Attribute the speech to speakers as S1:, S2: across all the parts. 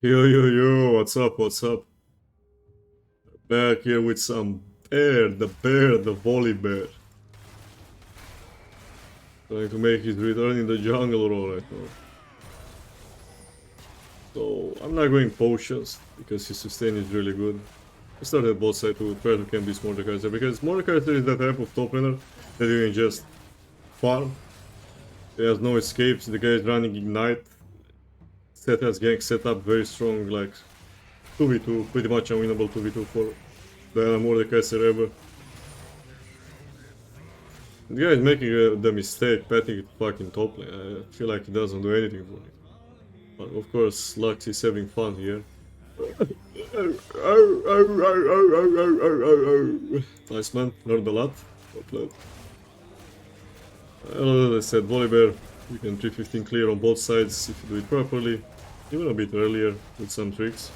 S1: Yo, what's up, what's up? Back here with some bear, the Volibear. Trying to make his return in the jungle role right now. So, I'm not going potions, because his sustain is really good. I started bot side to try to camp this Mordekaiser, because Mordekaiser is that type of top laner that you can just farm. He has no escapes, the guy is running Ignite. Set has gank set up very strong, like 2v2, pretty much unwinnable 2v2 for the Mordekaiser ever. The guy is making the mistake, patting it fucking top lane. I feel like he doesn't do anything for it. But of course, Lux is having fun here. Nice man, learned a lot. As I said, Volibear, you can 315 clear on both sides if you do it properly. Even a bit earlier with some tricks.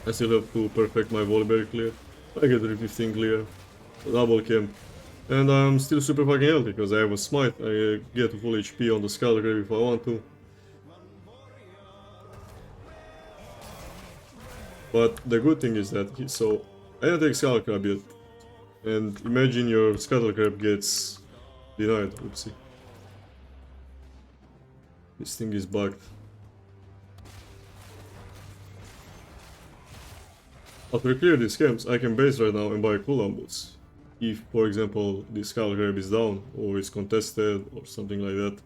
S1: I still have to perfect my Volibear clear. I get 315 clear, double camp. And I'm still super fucking healthy because I have a smite. I get to full HP on the Skull Grave if I want to. But the good thing is that I don't take Skull Crab yet. And imagine your Scuttle Crab gets denied. Oopsie. This thing is bugged. After I clear these camps, I can base right now and buy cooldown boots. If, for example, the Skull Grab is down, or is contested, or something like that.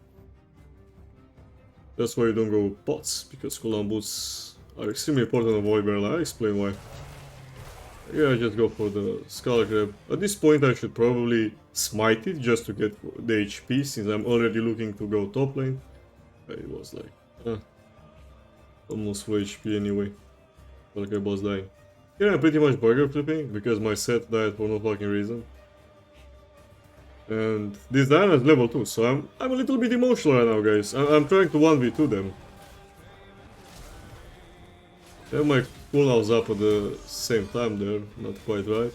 S1: That's why you don't go pots, because cooldown boots are extremely important on Volibear, and I'll explain why. Yeah, I just go for the Skull Grab. At this point I should probably smite it, just to get the HP, since I'm already looking to go top lane. It was like, almost full HP anyway. Like I was dying. Yeah, I'm pretty much burger flipping, because my set died for no fucking reason. And this Diana is level 2, so I'm a little bit emotional right now, guys. I'm trying to 1v2 them. I have my cooldowns up at the same time there, not quite right.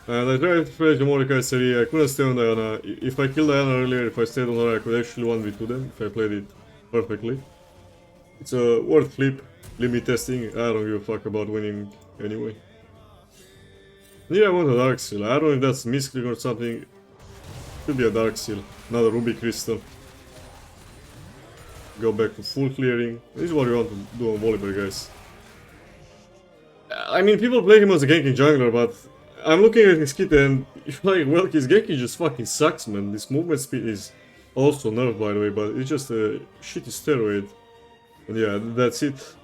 S1: And I tried to flash the Mordekaiser, I couldn't stay on Diana. If I killed Diana earlier, if I stayed on her, I could actually 1v2 them, if I played it perfectly. It's a worth flip, limit testing, I don't give a fuck about winning anyway. Yeah, I want a Dark Seal. I don't know if that's misclick or something. Could be a Dark Seal, not a Ruby Crystal. Go back to full clearing. This is what you want to do on Volibear, guys. I mean, people play him as a ganking jungler, but I'm looking at his kit and like, well, his ganking just fucking sucks, man. This movement speed is also nerfed, by the way, but it's just a shitty steroid. And yeah, that's it.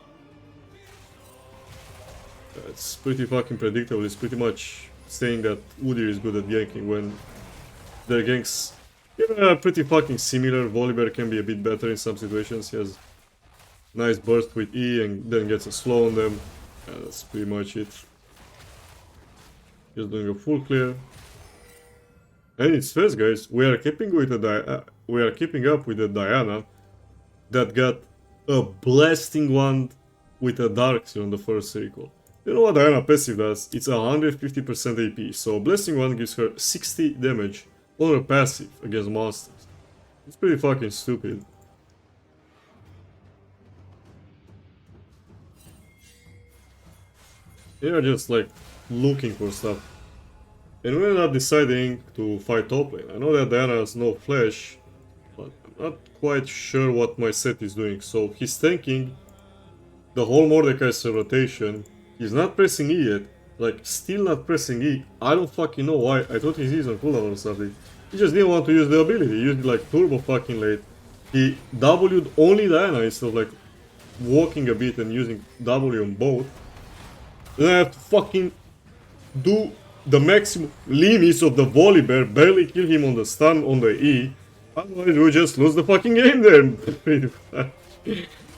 S1: It's pretty fucking predictable. It's pretty much saying that Udyr is good at ganking when their ganks are pretty fucking similar. Volibear can be a bit better in some situations. He has nice burst with E and then gets a slow on them. Yeah, that's pretty much it. Just doing a full clear. And it's fast, guys. We are keeping up with the Diana that got a blasting wand with a Dark Seal on the first circle. You know what Diana passive does? It's 150% AP, so Blessing Wand gives her 60 damage on her passive against monsters. It's pretty fucking stupid. You're just like looking for stuff. And we ended up deciding to fight top lane. I know that Diana has no flash, but I'm not quite sure what my set is doing. So he's tanking the whole Mordekaiser rotation. He's not pressing E yet, like still not pressing E. I don't fucking know why. I thought his E is on cooldown or something. He just didn't want to use the ability. He used it like turbo fucking late. He W'd only Diana instead of like walking a bit and using W on both. Then I have to fucking do the maximum limits of the Volibear, barely kill him on the stun on the E. Otherwise we'll just lose the fucking game there.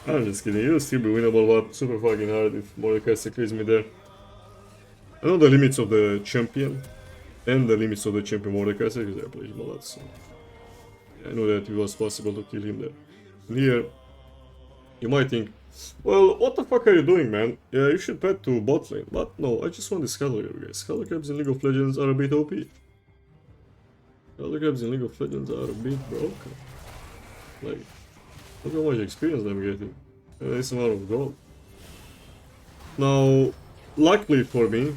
S1: I'm just kidding, it'll still be winnable, but super fucking hard if Mordekaiser clears me there. I know the limits of the champion, and the limits of the champion Mordekaiser, because I played him a lot, so I know that it was possible to kill him there. And here, you might think, well, what the fuck are you doing, man? Yeah, you should pet to bot lane, but no, I just want the Scuttle Crab, guys. Scuttle Crabs in League of Legends are a bit OP. Scuttle Crabs in League of Legends are a bit broken. Like, look how much experience I'm getting. And this amount of gold. Now, luckily for me,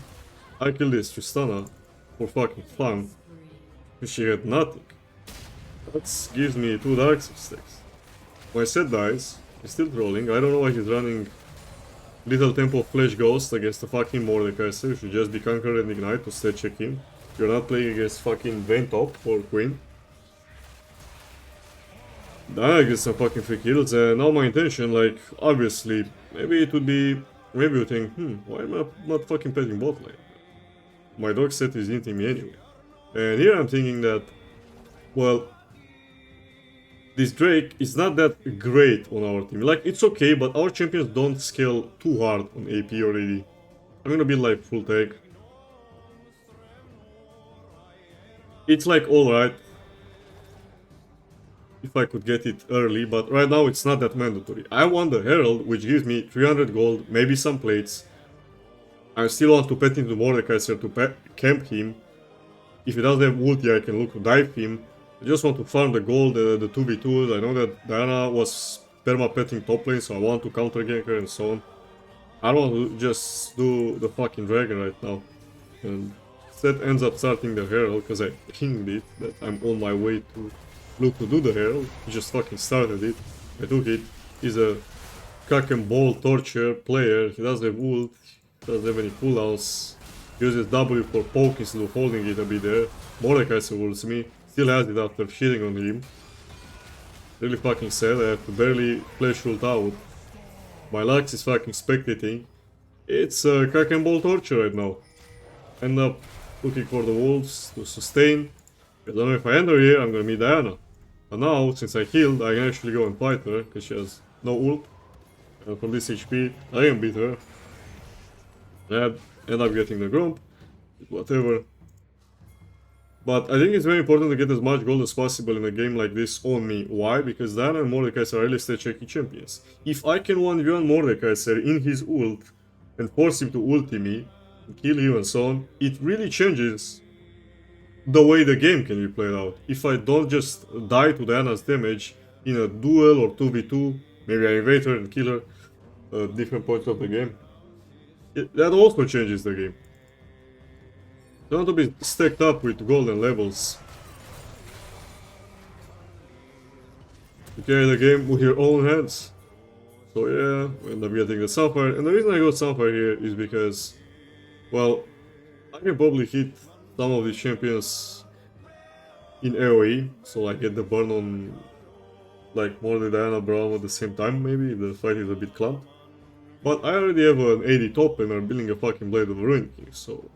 S1: I killed this Tristana for fucking fun. She had nothing. That gives me 2 Dark stacks. My set dies. He's still trolling. I don't know why he's running Little Tempo Flash Ghost against the fucking Mordekaiser. You should just be Conquer and Ignite to stat check him. You're not playing against fucking Vayne top or Queen. Then I get some fucking free kills, and now my intention, like, obviously, maybe it would be... Maybe you think, why am I not fucking petting bot lane? My dog set is hinting me anyway. And here I'm thinking that, well, this Drake is not that great on our team. Like, it's okay, but our champions don't scale too hard on AP or AD. I'm gonna be like full tag. It's like alright if I could get it early, but right now it's not that mandatory. I want the Herald, which gives me 300 gold, maybe some plates. I still want to pet into Mordekaiser to camp him. If he doesn't have ulti, I can look to dive him. I just want to farm the gold, the 2v2s. I know that Diana was perma-petting top lane, so I want to counter gank her and so on. I don't want to just do the fucking dragon right now. And Seth ends up starting the Herald, because I pinged it, that I'm on my way to look to do the Herald. He just fucking started it. I took it. He's a cock and ball torture player. He doesn't have ult, he doesn't have any cooldowns. Uses W for poke instead of holding it a bit there. Mordekaiser ults me. Still has it after shitting on him. Really fucking sad. I have to barely flash ult out. My Lux is fucking spectating. It's a cock and ball torture right now. End up looking for the wolves to sustain. I don't know if I enter here, I'm gonna meet Diana. But now, since I healed, I can actually go and fight her, because she has no ult. And from this HP, I can beat her. And end up getting the Grump, whatever. But I think it's very important to get as much gold as possible in a game like this on me. Why? Because Diana and Mordekaiser are really stat checky champions. If I can 1v1 Mordekaiser in his ult and force him to ulti me, and kill you and so on, it really changes the way the game can be played out. If I don't just die to Diana's damage in a duel or 2v2, maybe I invade her and kill her at different points of the game, that also changes the game. You want to be stacked up with golden levels. You carry the game with your own hands. So yeah, we end up getting the Sunfire. And the reason I got Sunfire here is because, well, I can probably hit some of these champions in AoE. So I get the burn on like more than Diana Braum at the same time, maybe, if the fight is a bit clumped. But I already have an 80 top and I'm building a fucking Blade of the Ruined King, so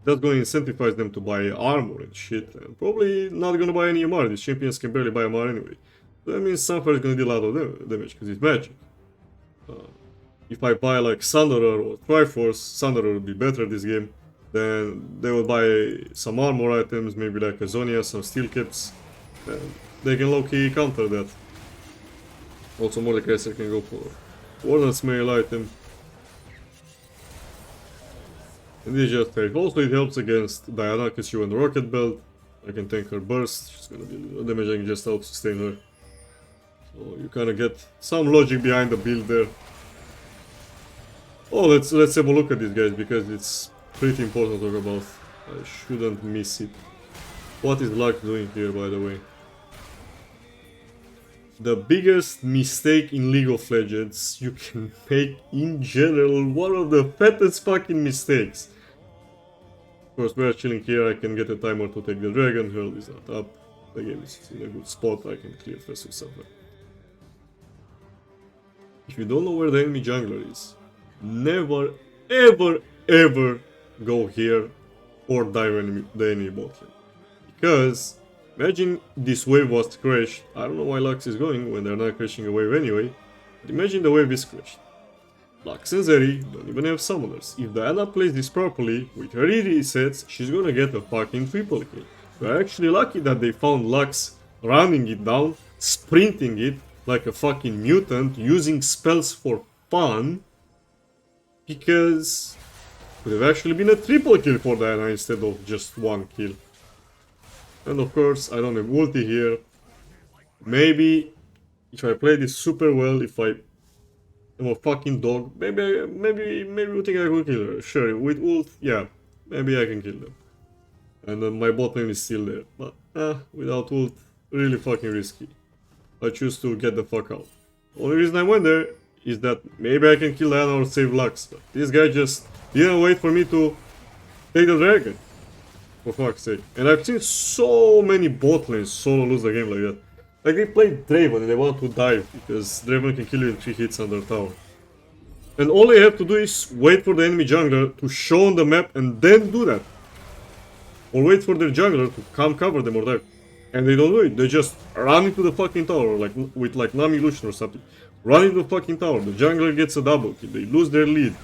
S1: that's going to incentivize them to buy armor and shit, and probably not going to buy any MR. These champions can barely buy MR anyway. So that means Sunfire is going to deal a lot of damage, because it's magic. If I buy like Sunderer or Triforce, Sunderer would be better this game. Then they will buy some armor items, maybe like a Zonia, some steel caps, and they can low-key counter that. Also Mordekaiser can go for Warden's mail item. And this just take. Also it helps against Diana because she went Rocket Belt. I can tank her burst, she's gonna be damaging, just help sustain her. So you kinda get some logic behind the build there. Oh, let's have a look at these guys, because it's pretty important to talk about. I shouldn't miss it. What is Lux doing here, by the way? The biggest mistake in League of Legends you can make in general, one of the fattest fucking mistakes. Of course, we're chilling here, I can get a timer to take the dragon, Herald is not up, the game is in a good spot, I can clear first with something. If you don't know where the enemy jungler is, never ever ever go here or dive the enemy bot lane. Because imagine this wave was crashed. I don't know why Lux is going when they're not crashing a wave anyway. But imagine the wave is crashed. Lux and Zeri don't even have summoners. If Diana plays this properly, with her ED sets, she's gonna get a fucking triple kill. We're actually lucky that they found Lux running it down, sprinting it like a fucking mutant, using spells for fun. Because it would have actually been a triple kill for Diana instead of just one kill. And of course, I don't have ulti here. Maybe if I play this super well, if I I'm a fucking dog. Maybe you think I could kill her. Sure, with ult, yeah, maybe I can kill them. And then my bot lane is still there. But, without ult, really fucking risky. I choose to get the fuck out. Only reason I went there is that maybe I can kill Diana or save Lux. But this guy just didn't wait for me to take the dragon. For fuck's sake. And I've seen so many bot lanes solo lose the game like that. Like they play Draven and they want to dive because Draven can kill you in 3 hits under tower. And all they have to do is wait for the enemy jungler to show on the map and then do that. Or wait for their jungler to come cover them or dive. And they don't do it, they just run into the fucking tower, like with like Nami Lucian or something. Run into the fucking tower, the jungler gets a double kill, they lose their lead.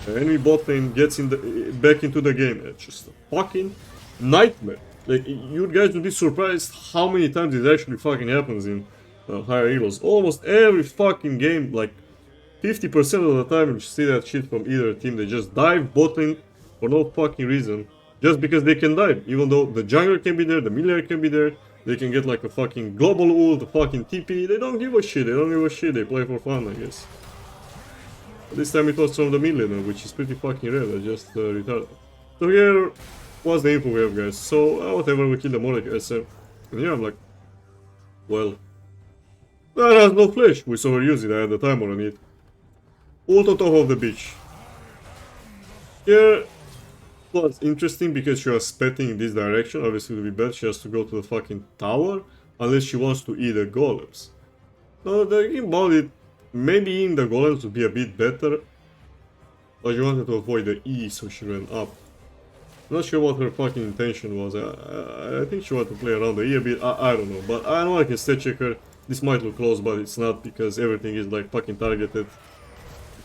S1: The enemy bot lane gets back into the game. It's just a fucking nightmare. Like, you guys would be surprised how many times it actually fucking happens in higher heroes. Almost every fucking game, like 50% of the time you see that shit from either team. They just dive bot lane for no fucking reason. Just because they can dive. Even though the jungler can be there, the mid laner can be there. They can get like a fucking global ult, a fucking TP. They don't give a shit. They don't give a shit. They play for fun, I guess. But this time it was from the mid laner, which is pretty fucking rare. They're just retarded. So here was the info we have, guys. So whatever, we kill the Mordekaiser. And here I'm like, well, that has no flash. We saw her use it. I had the timer on it. Ult on top of the beach. Here was interesting because she was spetting in this direction. Obviously, to be bad, she has to go to the fucking tower unless she wants to eat the golems. Now, the thing about it, maybe eating the golems would be a bit better, but she wanted to avoid the E, so she ran up. Not sure what her fucking intention was. I think she wanted to play around the E a bit. I don't know, but I know I can stat check her. This might look close, but it's not because everything is like fucking targeted.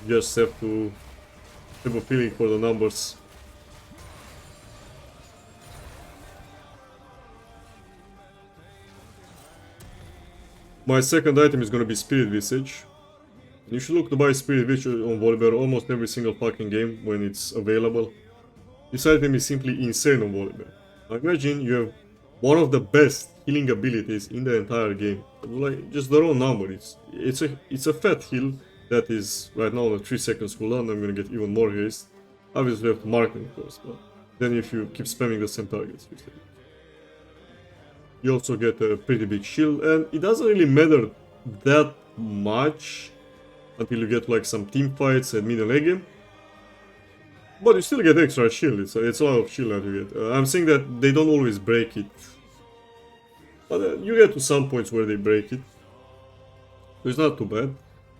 S1: You just have to have a feeling for the numbers. My second item is gonna be Spirit Visage. You should look to buy Spirit Visage on Volibear almost every single fucking game when it's available. This item is simply insane on Volibear. Imagine you have one of the best healing abilities in the entire game. Like, just the raw number. It's a fat heal that is right now on a 3 seconds cooldown. I'm gonna get even more haste. Obviously you have to mark them, of course, but then if you keep spamming the same targets, you also get a pretty big shield, and it doesn't really matter that much until you get like some team fights and mid and late game. But you still get extra shield, it's a lot of shield that you get. I'm saying that they don't always break it. But you get to some points where they break it. So it's not too bad.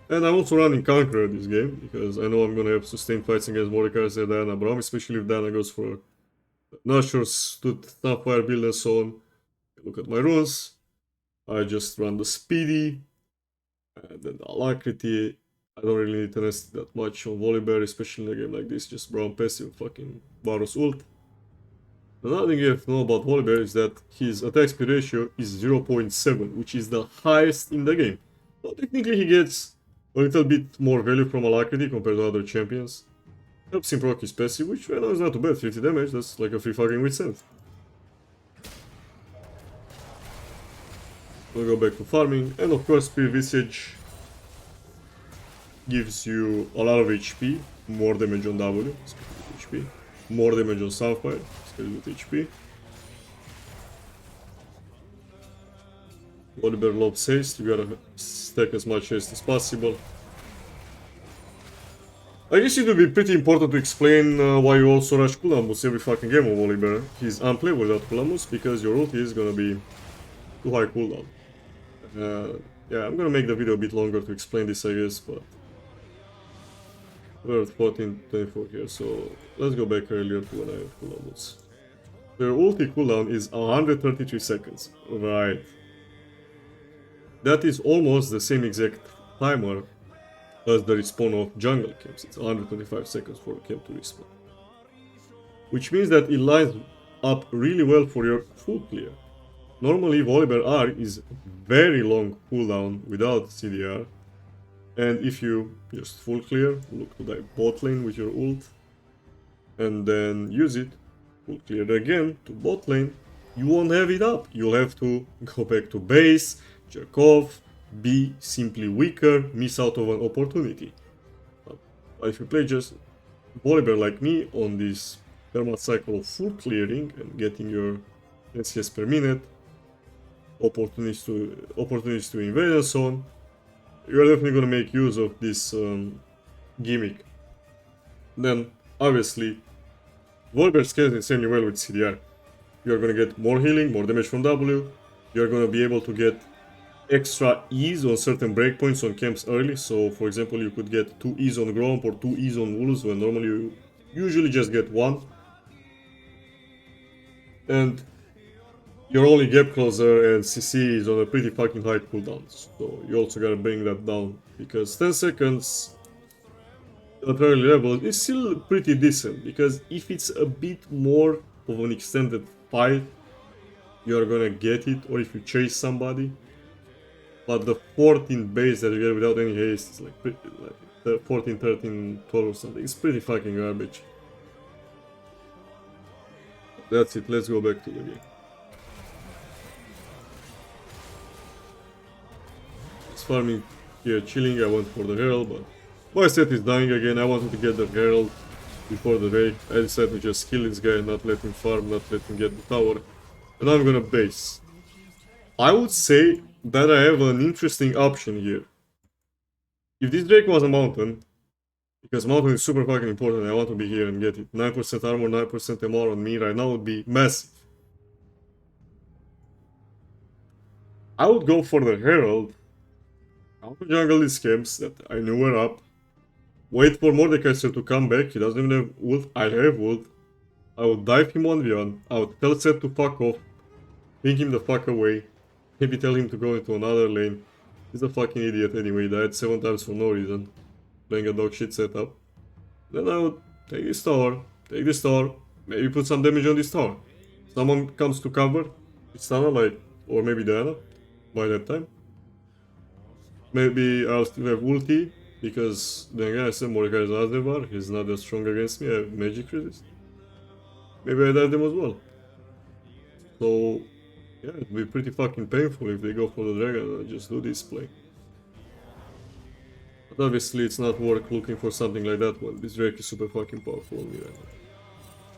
S1: And I'm also running Conqueror this game, because I know I'm gonna have sustained fights against Mordekaiser and Diana Braum, especially if Diana goes for Nashor's, Starfire build and so on. Look at my runes. I just run the Speedy, and then the Alacrity. I don't really need to nest that much on Volibear, especially in a game like this. Just Braum passive, fucking Varus ult. Another thing you have to know about Volibear is that his attack speed ratio is 0.7, which is the highest in the game. So technically he gets a little bit more value from Alacrity compared to other champions. Helps him proc his passive, which I know is not too bad, 50 damage, that's like a free fucking Withstand. We'll go back to farming, and of course Spirit Visage gives you a lot of HP, more damage on W, HP, more damage on Sunfire, with HP. Volibear loves haste, you gotta stack as much haste as possible. I guess it would be pretty important to explain why you also rush cooldown boosts every fucking game of Volibear. He's unplayable without cooldown boosts because your ulti is gonna be too high cooldown. Yeah, I'm gonna make the video a bit longer to explain this, I guess, but we're at 14:24 here, so let's go back earlier to when I have cooldown boosts. Their ulti cooldown is 133 seconds, right? That is almost the same exact timer as the respawn of jungle camps. It's 125 seconds for a camp to respawn. Which means that it lines up really well for your full clear. Normally Volibear R is very long cooldown without CDR, and if you just full clear, look to dive bot lane with your ult, and then use it, full clear again to bot lane, you won't have it up. You'll have to go back to base, jerk off, be simply weaker, miss out of an opportunity. But if you play just Volibear like me on this perma cycle of full clearing and getting your NCS per minute, opportunities to invade and so on, you're definitely gonna make use of this gimmick. Then, obviously, Volibear scales insanely well with CDR. You're gonna get more healing, more damage from W, you're gonna be able to get extra ease on certain breakpoints on camps early. So, for example, you could get 2 ease on Gromp or 2 ease on Wolves when normally you usually just get 1. And your only gap closer and CC is on a pretty fucking high cooldown. So you also gotta bring that down. Because 10 seconds at early levels is still pretty decent. Because if it's a bit more of an extended fight, you're gonna get it. Or if you chase somebody. But the 14 base that you get without any haste is like the 14, 13, 12 or something. It's pretty fucking garbage. That's it, let's go back to the game. Just farming here, chilling. I went for the Herald, but my set is dying again. I wanted to get the Herald before the raid. I decided to just kill this guy, not let him farm, not let him get the tower. And I'm gonna base. I would say that I have an interesting option here. If this Drake was a mountain, because mountain is super fucking important, I want to be here and get it. 9% armor, 9% MR on me right now would be massive. I would go for the Herald. I want to jungle these camps that I knew were up. Wait for Mordekaiser to come back, he doesn't even have ult, I have ult. I would dive him 1v1, I would tell Seth to fuck off, ping him the fuck away, maybe tell him to go into another lane. He's a fucking idiot anyway, he died 7 times for no reason, playing a dog shit setup. Then I would take this tower, maybe put some damage on this tower. Someone comes to cover, Tristana like, or maybe Diana, by that time. Maybe I'll still have ulti, because then again I said Mordecai is Azdevar, he's not that strong against me, I have magic resist. Maybe I dive them as well. So, yeah, it'd be pretty fucking painful if they go for the dragon and just do this play. But obviously it's not worth looking for something like that one. This Drake is super fucking powerful on me right now.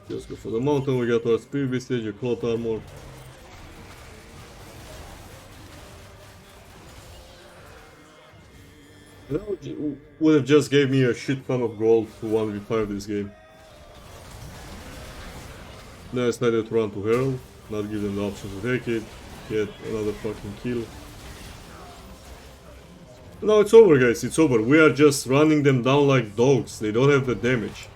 S1: Just go for the mountain, we got our speed vistage, a cloth armor. That would have just gave me a shit ton of gold to 1v5 this game. Then I decided to run to Herald, not give them the option to take it, get another fucking kill. Now it's over, guys, it's over. We are just running them down like dogs, they don't have the damage.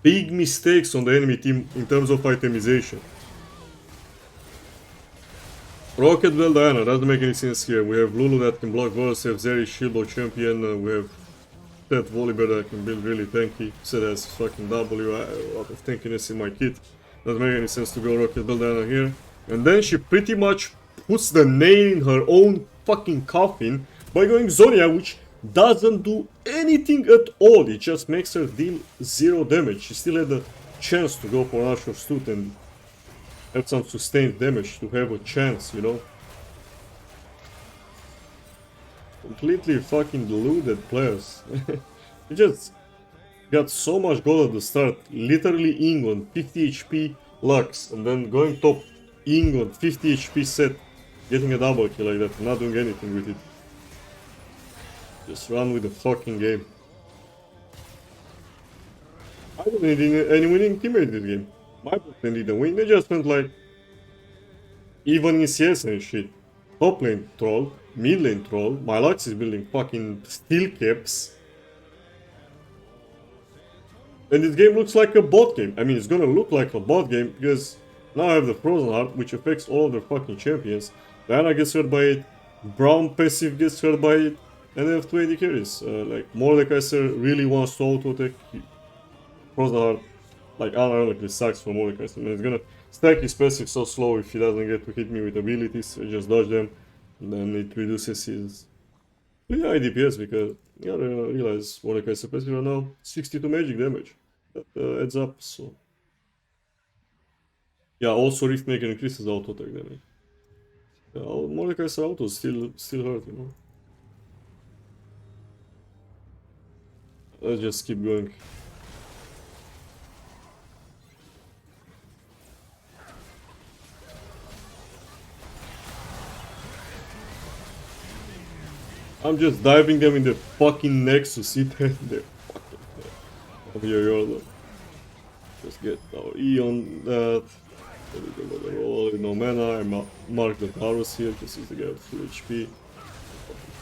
S1: Big mistakes on the enemy team in terms of itemization. Rocket Bell Diana, doesn't make any sense here. We have Lulu that can block bursts, we have Zeri Shieldbow champion, we have that Volibear that can build really tanky. Set has fucking W, a lot of tankiness in my kit. Doesn't make any sense to go Rocket Bell Diana here. And then she pretty much puts the nail in her own fucking coffin by going Zonia, which doesn't do anything at all. It just makes her deal 0 damage. She still had a chance to go for Archer Stut and have some sustained damage to have a chance, you know. Completely fucking deluded players. We just got so much gold at the start, literally Ingon, 50 HP Lux, and then going top Ingon, 50 HP set, getting a double kill like that, not doing anything with it. Just run with the fucking game. I don't need any winning teammate this game. My bot didn't win, they just went like even in CS and shit. Top lane troll, mid lane troll, my Lux is building fucking steel caps. And this game looks like a bot game. I mean, it's gonna look like a bot game because now I have the Frozen Heart, which affects all of their fucking champions. Diana gets hurt by it, Brown passive gets hurt by it, and they have 2 AD carries. Like, Mordekaiser really wants to auto-attack. Frozen Heart, like, unironically sucks for Mordekaiser. And it's gonna stack his passive so slow if he doesn't get to hit me with abilities. I just dodge them, and then it reduces his high DPS because you gotta realize Mordekaiser passive right now, 62 magic damage. That adds up, so. Yeah, also Riftmaker increases auto attack damage. Yeah, Mordekaiser auto still hurt, you know. Let's just keep going. I'm just diving them in the fucking Nexus. See that? They're fucking dead. Over here, Yorlo. Just get our E on that. Roll no mana. I mark the Varus here because he's the guy with full HP.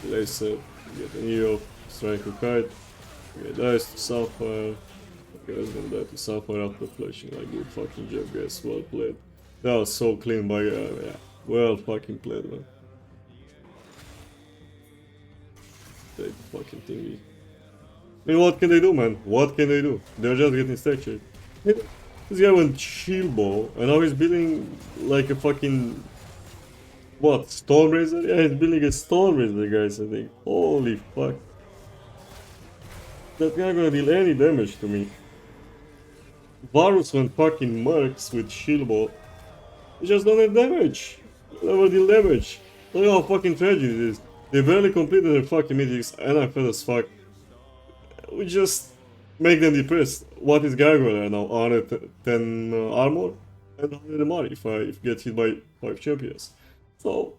S1: Place it. Get an E off. Strike a kite. Okay, dies to Sapphire. Okay, that's gonna die to Sapphire after flashing. Like, good fucking job, guys. Well played. That was so clean by yeah. Well fucking played, man. Take the fucking thingy. I mean, what can they do, man? What can they do? They're just getting stack shape. This guy went shield ball, and now he's building like a fucking what? Stormraiser? Yeah, he's building a Stormraiser, guys. I think. Holy fuck! That guy gonna deal any damage to me. Varus went fucking mercs with shield ball. He just don't have damage. Never deal damage. Look how fucking tragic it is. They barely completed their fucking mythics, and I'm fed as fuck. We just make them depressed. What is Gargoyle right now? 110 armor and 100 MR if I get hit by 5 champions. So,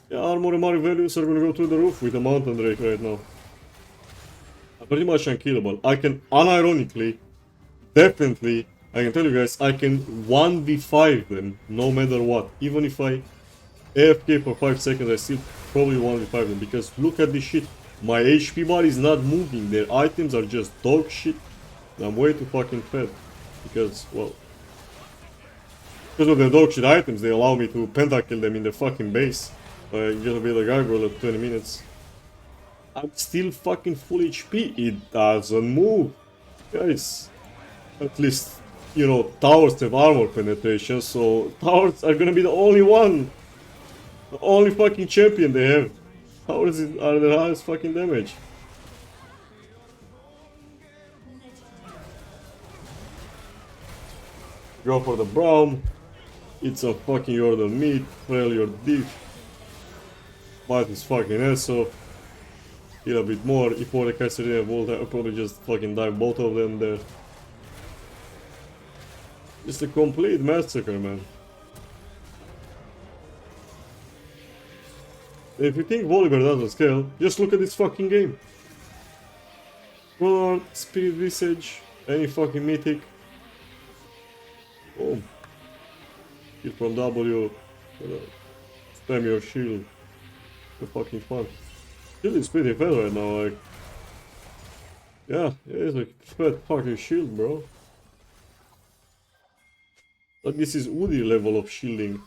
S1: yeah, armor and MR values are gonna go through the roof with a Mountain Drake right now. I'm pretty much unkillable. I can, unironically, definitely, I can tell you guys, I can 1v5 them no matter what. Even if I AFK for 5 seconds, I still probably 1v5 them because look at this shit. My HP bar is not moving, their items are just dog shit. I'm way too fucking fed. Because, well... Because of the dog shit items, they allow me to pentakill them in the fucking base. Just build a gargoyle at 20 minutes. I'm still fucking full HP. It doesn't move. Guys. At least, you know, towers have armor penetration, so towers are gonna be the only one. The only fucking champion they have. Towers are the highest fucking damage. Go for the Braum. It's a fucking Yordle meat. Trail your dick. Bite his fucking ass off. Heal a bit more. If Mordekaiser didn't have ult, I'll probably just fucking dive both of them there. Just a complete massacre, man. If you think Volibear doesn't scale, just look at this fucking game. Roll Spirit Visage, any fucking mythic. Boom. Kill from W. Spam your shield. The fucking fun. Shield is pretty fat right now, like. Yeah, it's a fat fucking shield, bro. But this is Woody level of shielding.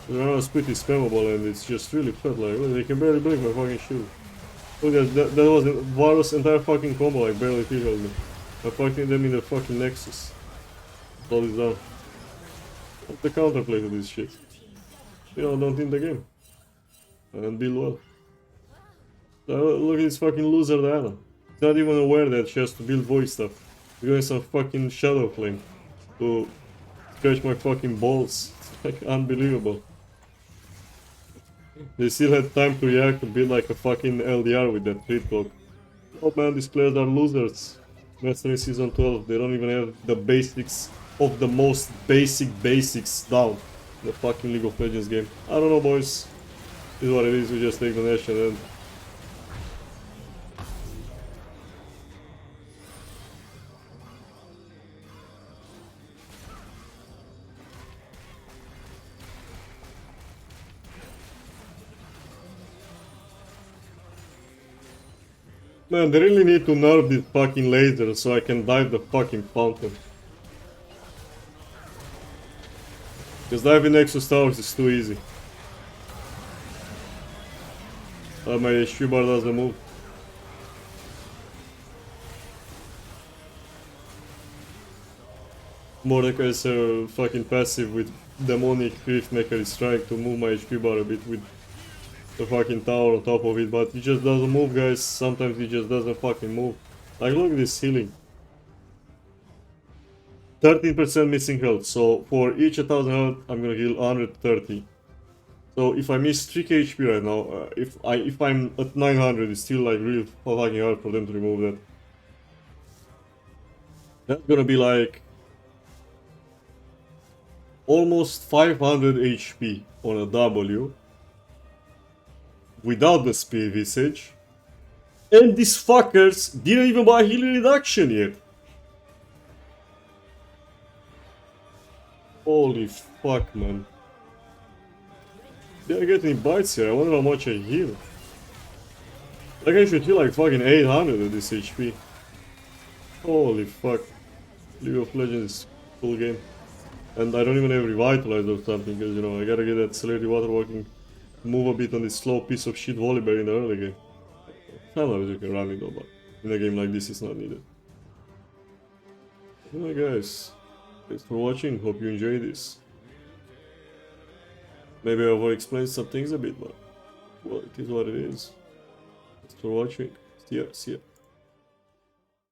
S1: The split is spammable and it's just really fat, like, look, they can barely break my fucking shield. Look, that was Varus' entire fucking combo, like, barely killed me. I'm fucking them in the fucking Nexus. All is done. What's the counterplay to this shit? You know, don't win the game. And build well. So, look at this fucking loser Diana. She's not even aware that she has to build voice stuff. She's doing some fucking Shadow Flame to scratch my fucking balls. It's like unbelievable. They still had time to react to build like a fucking LDR with that crit block. Oh man, these players are losers. Master in Season 12, they don't even have the basics of the most basics down. The fucking League of Legends game. I don't know, boys. This is what it is, we just take the nation and... Man, they really need to nerf this fucking laser so I can dive the fucking fountain. Because diving Nexus towers is too easy. My HP bar doesn't move. Mordekaiser fucking passive with demonic Griefmaker is trying to move my HP bar a bit with the fucking tower on top of it, but it just doesn't move, guys. Sometimes it just doesn't fucking move. Like, look at this healing. 13% missing health, so for each 1000 health, I'm gonna heal 130. So if I miss 3k HP right now, if I'm at 900, it's still like really fucking hard for them to remove that. That's gonna be like almost 500 HP on a W without the speed visage. And these fuckers didn't even buy heal reduction yet. Holy fuck, man. They're getting bites here. I wonder how much I heal. Like I should heal like fucking 800 at this HP. Holy fuck. League of Legends is a cool game. And I don't even have Revitalize or something, because you know, I gotta get that Celerity Water Walking, move a bit on this slow piece of shit Volibear in the early game. Sometimes you can run it though, but in a game like this it's not needed. Anyway guys, thanks for watching, hope you enjoyed this. Maybe I over-explained some things a bit, but well, it is what it is. Thanks for watching, see ya.